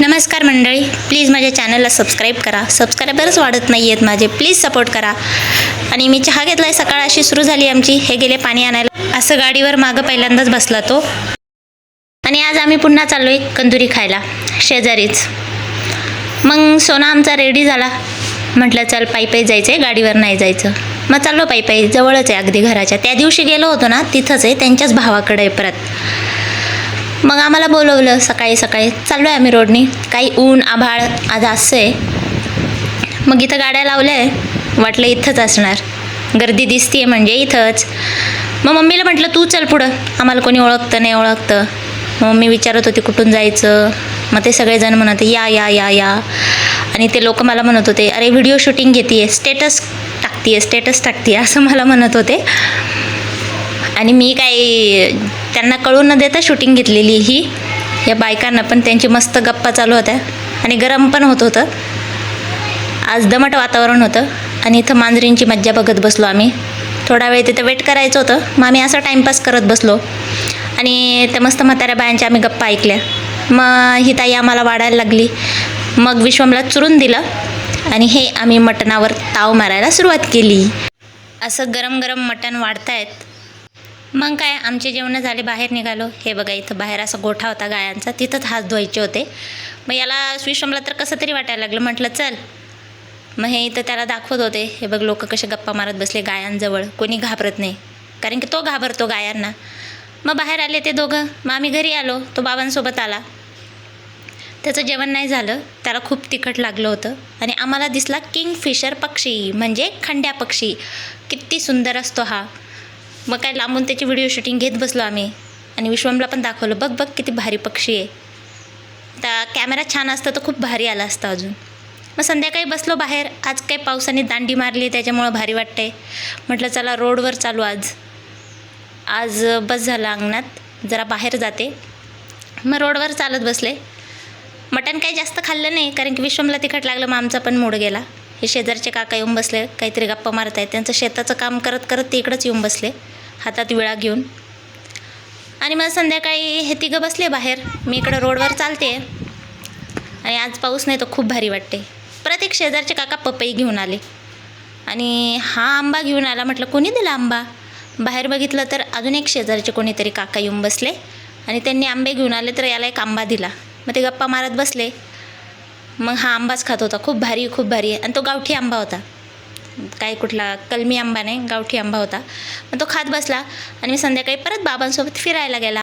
नमस्कार मंडळी, प्लीज माझ्या चॅनलला सबस्क्राईब करा. सबस्क्रायबरच वाढत नाही आहेत माझे, प्लीज सपोर्ट करा. आणि मी चहा घेतला आहे. सकाळ अशी सुरू झाली आमची. हे गेले पाणी आणायला. असं गाडीवर मागं पहिल्यांदाच बसला तो. आणि आज आम्ही पुन्हा चाललो आहे कंदुरी खायला शेजारीच. मग सोना आमचा रेडी झाला. म्हटलं चल पायी पायी जायचं आहे, गाडीवर नाही जायचं. मग चाललो पायी पायी, जवळच आहे अगदी घराच्या. त्या दिवशी गेलो होतो ना, तिथंच आहे, त्यांच्याच भावाकडे आहे परत. मग आम्हाला बोलवलं सकाळी सकाळी. चाललो आहे आम्ही रोडनी. काही ऊन आभाळ आज असं आहे. मग इथं गाड्या लावल्या आहे. वाटलं इथंच असणार, गर्दी दिसतीये म्हणजे इथंच. मग मम्मीला म्हटलं तू चल पुढं, आम्हाला कोणी ओळखतं नाही ओळखतं. मग मम्मी विचारत होती कुठून जायचं. मग ते सगळेजण म्हणत या या या या. आणि ते लोक मला म्हणत होते अरे व्हिडिओ शूटिंग घेते, स्टेटस टाकते असं मला म्हणत होते. आणि मी काय त्यांना कळून न देता शूटिंग घेतलेली ही. या बायकांना पण त्यांची मस्त गप्पा चालू होत्या. आणि गरम पण होत होतं. आज दमट वातावरण होतं. आणि इथं मांजरींची मज्जा बघत बसलो आम्ही. थोडा वेळ तिथं वेट करायचं होतं. मग आम्ही असं टाईमपास करत बसलो. आणि त्या मस्त म्हाताऱ्या बायांच्या आम्ही गप्पा ऐकल्या. मग ही ताई आम्हाला वाढायला लागली. मग विश्वमला चुरून दिलं. आणि हे आम्ही मटणावर ताव मारायला सुरुवात केली. असं गरम गरम मटण वाढतायत. मग काय आमचे जेवणं झाले, बाहेर निघालो. हे बघा इथं बाहेर असा गोठा होता गायांचा, तिथंच हात धुवायचे होते. मग याला विश्वमला तर कसं तरी वाटायला लागलं. म्हटलं चल. मग हे इथं त्याला दाखवत होते. हे बघ लोक कसे गप्पा मारत बसले गायांजवळ. कोणी घाबरत नाही, कारण की तो घाबरतो गायांना. मग बाहेर आले ते दोघं. मग आम्ही घरी आलो. तो बाबांसोबत आला. त्याचं जेवण नाही झालं, त्याला खूप तिखट लागलं होतं. आणि आम्हाला दिसला किंगफिशर पक्षी, म्हणजे खंड्या पक्षी. किती सुंदर असतो हा. मग काय लांबून त्याची व्हिडिओ शूटिंग घेत बसलो आम्ही. आणि विश्वमला पण दाखवलं, बघ बघ किती भारी पक्षी आहे. तर कॅमेरा छान असतं तर खूप भारी आला असतं अजून. मग संध्याकाळी बसलो बाहेर. आज काही पावसाने दांडी मारली, त्याच्यामुळं भारी वाटतंय. म्हटलं चला रोडवर चालू आज बस झालं अंगणात, जरा बाहेर जाते. मग रोडवर चालत बसले. मटण काही जास्त खाल्लं नाही, कारण की विश्वमला तिखट लागलं. मग आमचा पण मूड गेला. हे शेजारचे काका येऊन बसले, काहीतरी गप्पा मारत आहेत. त्यांचं शेताचं काम करत करत ते इकडंच येऊन बसले, हातात विळा घेऊन. आणि मग संध्याकाळी हे तिघं बसले बाहेर. मी इकडं रोडवर चालते. आणि आज पाऊस नाही तर खूप भारी वाटते. परत एक शेजारचे काका पपई घेऊन आले. आणि हा आंबा घेऊन आला. म्हटलं कोणी दिला आंबा. बाहेर बघितलं तर अजून एक शेजारचे कोणीतरी काका येऊन बसले. आणि त्यांनी आंबे घेऊन आले, तर याला एक आंबा दिला. मग ते गप्पा मारत बसले. मग हा आंबाच खात होता. खूप भारी आहे. आणि तो गावठी आंबा होता, काय कुठला कलमी आंबा नाही, गावठी आंबा होता. मग तो खात बसला. आणि मी संध्याकाळी परत बाबांसोबत फिरायला गेला.